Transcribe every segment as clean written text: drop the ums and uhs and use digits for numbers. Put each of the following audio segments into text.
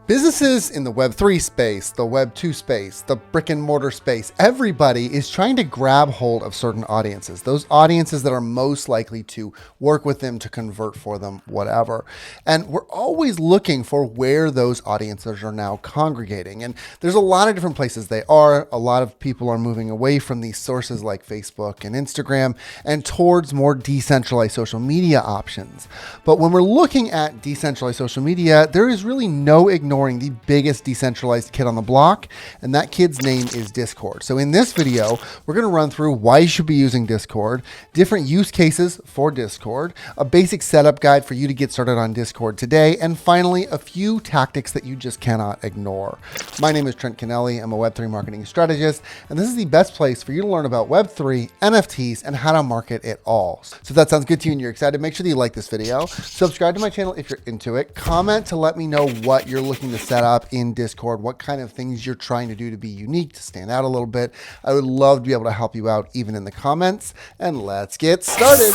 Businesses in the Web3 space, the Web2 space, the brick and mortar space, everybody is trying to grab hold of certain audiences, those audiences that are most likely to work with them, to convert for them, whatever. And we're always looking for where those audiences are now congregating. And there's a lot of different places they are. A lot of people are moving away from these sources like Facebook and Instagram and towards more decentralized social media options. But when we're looking at decentralized social media, there is really no ignoring the biggest decentralized kid on the block, and that kid's name is Discord. So in this video, we're going to run through why you should be using Discord, different use cases for Discord, a basic setup guide for you to get started on Discord today, and finally, a few tactics that you just cannot ignore. My name is Trent Kennelly. I'm a Web3 marketing strategist, and this is the best place for you to learn about Web3, NFTs, and how to market it all. So if that sounds good to you and you're excited, make sure that you like this video, subscribe to my channel if you're into it, comment to let me know what you're looking to set up in Discord, what kind of things you're trying to do to be unique, to stand out a little bit. I would love to be able to help you out even in the comments, and let's get started.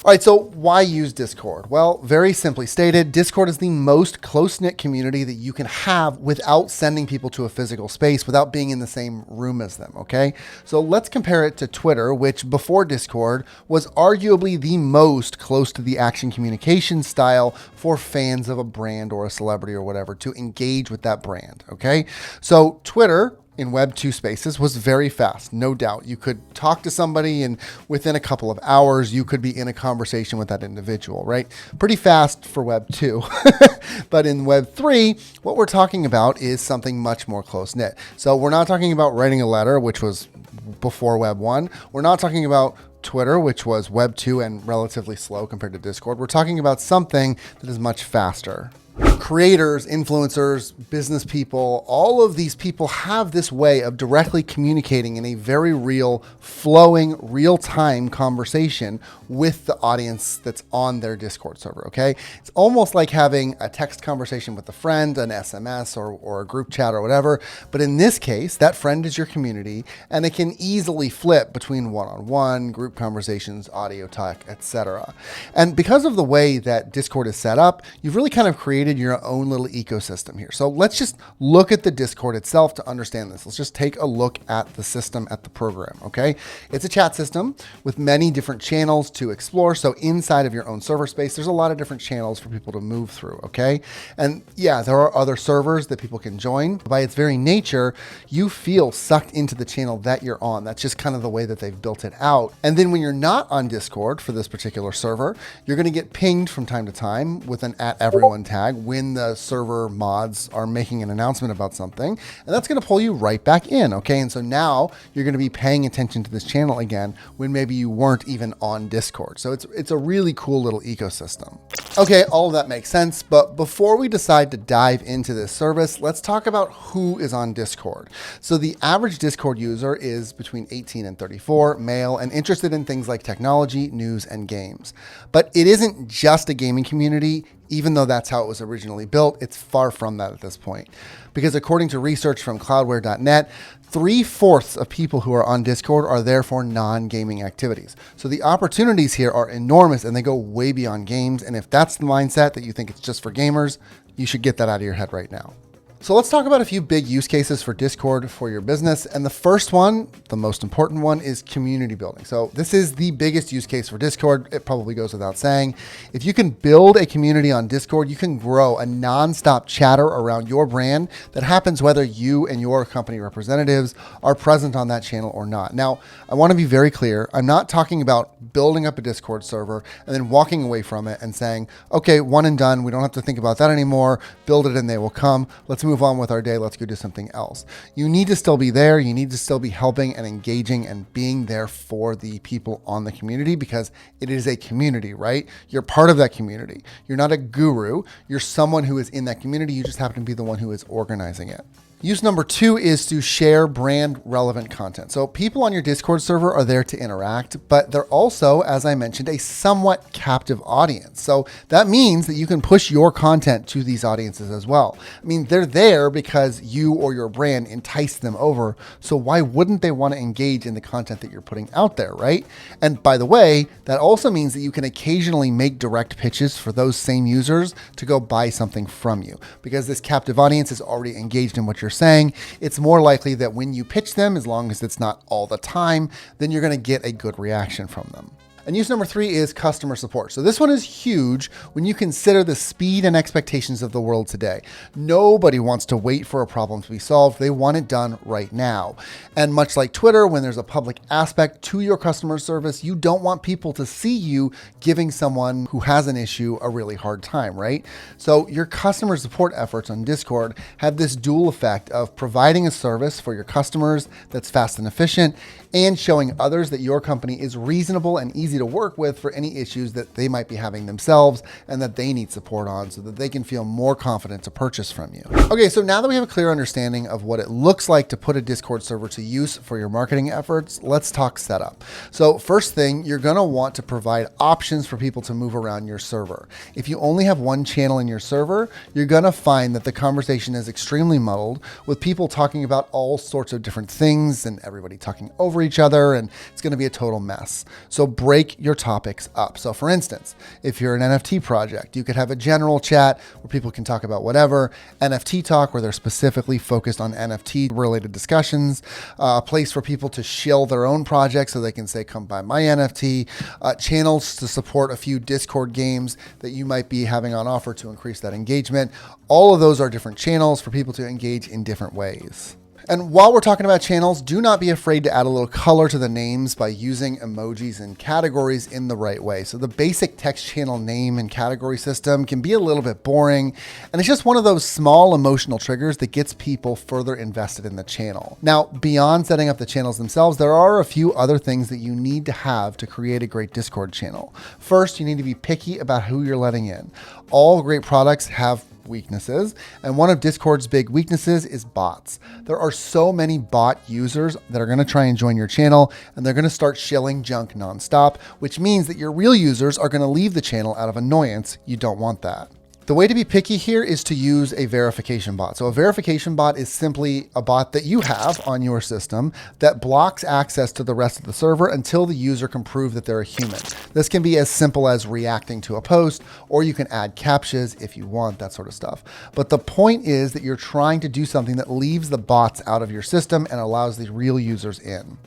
All right, so why use Discord? Well, very simply stated, Discord is the most close-knit community that you can have without sending people to a physical space, without being in the same room as them, okay? So let's compare it to Twitter, which before Discord was arguably the most close to the action communication style for fans of a brand or a celebrity or whatever to engage with that brand, okay? So Twitter in Web2 spaces was very fast, no doubt. You could talk to somebody and within a couple of hours, you could be in a conversation with that individual, right? Pretty fast for Web2. But in Web3, what we're talking about is something much more close-knit. So we're not talking about writing a letter, which was before Web1. We're not talking about Twitter, which was Web2 and relatively slow compared to Discord. We're talking about something that is much faster. Creators, influencers, business people, all of these people have this way of directly communicating in a very real, flowing, real-time conversation with the audience that's on their Discord server, okay? It's almost like having a text conversation with a friend, an SMS or a group chat or whatever, but in this case, that friend is your community, and it can easily flip between one-on-one, group conversations, audio talk, etc. And because of the way that Discord is set up, you've really kind of created your own little ecosystem here. So let's just look at the Discord itself to understand this. Let's just take a look at the system, at the program, okay? It's a chat system with many different channels to explore. So inside of your own server space, there's a lot of different channels for people to move through, okay? And yeah, there are other servers that people can join. By its very nature, you feel sucked into the channel that you're on. That's just kind of the way that they've built it out. And then when you're not on Discord for this particular server, you're going to get pinged from time to time with an @everyone tag when the server mods are making an announcement about something, and that's going to pull you right back in, okay? And so now you're going to be paying attention to this channel again when maybe you weren't even on Discord. So it's a really cool little ecosystem. Okay, all of that makes sense, but before we decide to dive into this service, let's talk about who is on Discord. So the average Discord user is between 18 and 34, male, and interested in things like technology, news, and games. But it isn't just a gaming community. Even though that's how it was originally built, it's far from that at this point. Because according to research from cloudware.net, 3/4 of people who are on Discord are there for non-gaming activities. So the opportunities here are enormous and they go way beyond games. And if that's the mindset that you think it's just for gamers, you should get that out of your head right now. So let's talk about a few big use cases for Discord for your business. And the first one, the most important one, is community building. So this is the biggest use case for Discord. It probably goes without saying. If you can build a community on Discord, you can grow a nonstop chatter around your brand that happens whether you and your company representatives are present on that channel or not. Now, I want to be very clear. I'm not talking about building up a Discord server and then walking away from it and saying, okay, one and done. We don't have to think about that anymore. Build it and they will come. Let's move on with our day. Let's go do something else. You need to still be there. You need to still be helping and engaging and being there for the people on the community because it is a community, right? You're part of that community. You're not a guru. You're someone who is in that community. You just happen to be the one who is organizing it. Use number 2 is to share brand relevant content. So people on your Discord server are there to interact, but they're also, as I mentioned, a somewhat captive audience. So that means that you can push your content to these audiences as well. I mean, they're there because you or your brand enticed them over. So why wouldn't they want to engage in the content that you're putting out there, right? And by the way, that also means that you can occasionally make direct pitches for those same users to go buy something from you, because this captive audience is already engaged in what you're saying. It's more likely that when you pitch them, as long as it's not all the time, then you're going to get a good reaction from them. And use number 3 is customer support. So this one is huge when you consider the speed and expectations of the world today. Nobody wants to wait for a problem to be solved. They want it done right now. And much like Twitter, when there's a public aspect to your customer service, you don't want people to see you giving someone who has an issue a really hard time, right? So your customer support efforts on Discord have this dual effect of providing a service for your customers that's fast and efficient, and showing others that your company is reasonable and easy to work with for any issues that they might be having themselves and that they need support on, so that they can feel more confident to purchase from you. Okay, so now that we have a clear understanding of what it looks like to put a Discord server to use for your marketing efforts, let's talk setup. So first thing, you're gonna want to provide options for people to move around your server. If you only have one channel in your server, you're gonna find that the conversation is extremely muddled, with people talking about all sorts of different things and everybody talking over each other, and it's going to be a total mess. So break your topics up. So for instance, if you're an NFT project, you could have a general chat where people can talk about whatever, NFT talk where they're specifically focused on NFT related discussions, a place for people to shill their own projects so they can say, come buy my NFT, channels to support a few Discord games that you might be having on offer to increase that engagement. All of those are different channels for people to engage in different ways. And while we're talking about channels, do not be afraid to add a little color to the names by using emojis and categories in the right way. So the basic text channel name and category system can be a little bit boring, and it's just one of those small emotional triggers that gets people further invested in the channel. Now, beyond setting up the channels themselves, there are a few other things that you need to have to create a great Discord channel. First, you need to be picky about who you're letting in. All great products have weaknesses, and one of Discord's big weaknesses is bots. There are so many bot users that are going to try and join your channel, and they're going to start shilling junk nonstop, which means that your real users are going to leave the channel out of annoyance. You don't want that. The way to be picky here is to use a verification bot. So a verification bot is simply a bot that you have on your system that blocks access to the rest of the server until the user can prove that they're a human. This can be as simple as reacting to a post, or you can add captchas if you want, that sort of stuff. But the point is that you're trying to do something that leaves the bots out of your system and allows the real users in.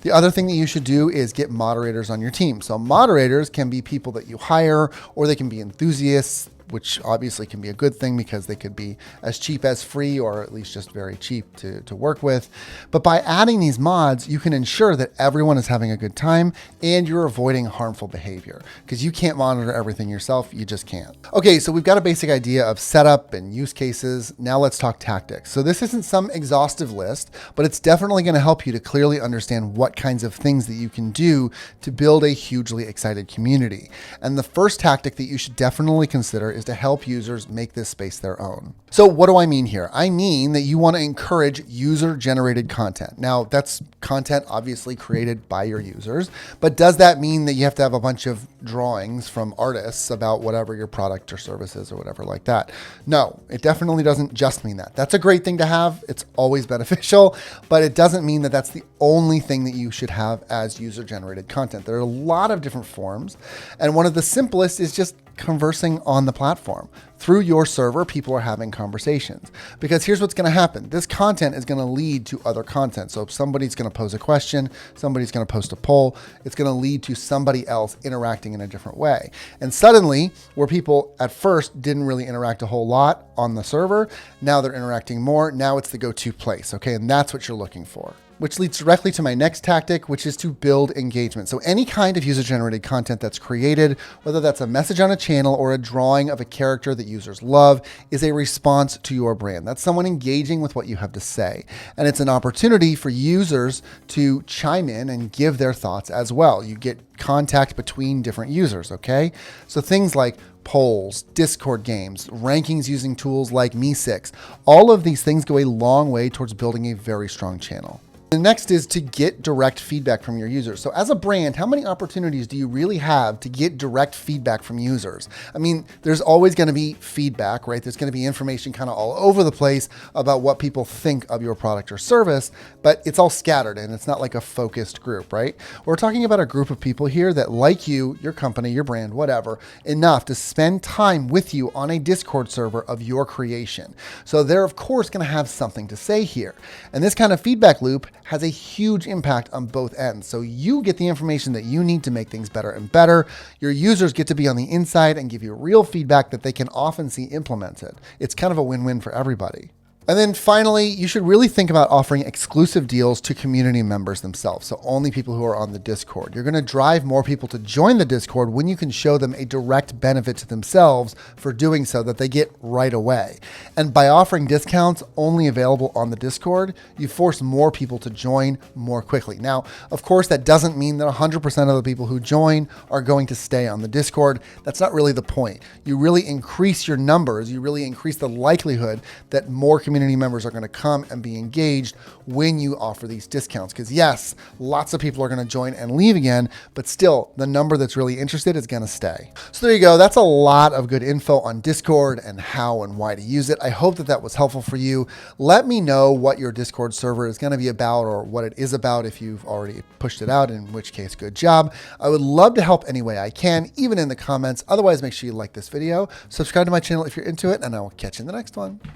The other thing that you should do is get moderators on your team. So moderators can be people that you hire, or they can be enthusiasts, which obviously can be a good thing because they could be as cheap as free, or at least just very cheap to work with. But by adding these mods, you can ensure that everyone is having a good time and you're avoiding harmful behavior, because you can't monitor everything yourself. You just can't. Okay, so we've got a basic idea of setup and use cases. Now let's talk tactics. So this isn't some exhaustive list, but it's definitely going to help you to clearly understand what kinds of things that you can do to build a hugely excited community. And the first tactic that you should definitely consider is to help users make this space their own. So what do I mean here? I mean that you want to encourage user-generated content. Now, that's content obviously created by your users, but does that mean that you have to have a bunch of drawings from artists about whatever your product or service is or whatever like that? No, it definitely doesn't just mean that. That's a great thing to have. It's always beneficial, but it doesn't mean that that's the only thing that you should have as user-generated content. There are a lot of different forms, and one of the simplest is just conversing on the platform. Through your server, people are having conversations, because here's what's going to happen. This content is going to lead to other content. So if somebody's going to pose a question, somebody's going to post a poll, it's going to lead to somebody else interacting in a different way. And suddenly, where people at first didn't really interact a whole lot on the server, now they're interacting more. Now it's the go-to place. Okay. And that's what you're looking for. Which leads directly to my next tactic, which is to build engagement. So any kind of user-generated content that's created, whether that's a message on a channel or a drawing of a character that users love, is a response to your brand. That's someone engaging with what you have to say. And it's an opportunity for users to chime in and give their thoughts as well. You get contact between different users, okay? So things like polls, Discord games, rankings using tools like Me6. All of these things go a long way towards building a very strong channel. The next is to get direct feedback from your users. So as a brand, how many opportunities do you really have to get direct feedback from users? I mean, there's always going to be feedback, right? There's going to be information kind of all over the place about what people think of your product or service, but it's all scattered and it's not like a focused group, right? We're talking about a group of people here that like you, your company, your brand, whatever, enough to spend time with you on a Discord server of your creation. So they're of course going to have something to say here. And this kind of feedback loop has a huge impact on both ends. So you get the information that you need to make things better and better. Your users get to be on the inside and give you real feedback that they can often see implemented. It's kind of a win-win for everybody. And then finally, you should really think about offering exclusive deals to community members themselves. So only people who are on the Discord. You're going to drive more people to join the Discord when you can show them a direct benefit to themselves for doing so that they get right away. And by offering discounts only available on the Discord, you force more people to join more quickly. Now, of course, that doesn't mean that 100% of the people who join are going to stay on the Discord. That's not really the point. You really increase your numbers. You really increase the likelihood that more community members are going to come and be engaged when you offer these discounts. Because yes, lots of people are going to join and leave again, but still the number that's really interested is going to stay. So there you go. That's a lot of good info on Discord and how and why to use it. I hope that that was helpful for you. Let me know what your Discord server is going to be about or what it is about if you've already pushed it out, in which case, good job. I would love to help any way I can, even in the comments. Otherwise, make sure you like this video, subscribe to my channel if you're into it, and I will catch you in the next one.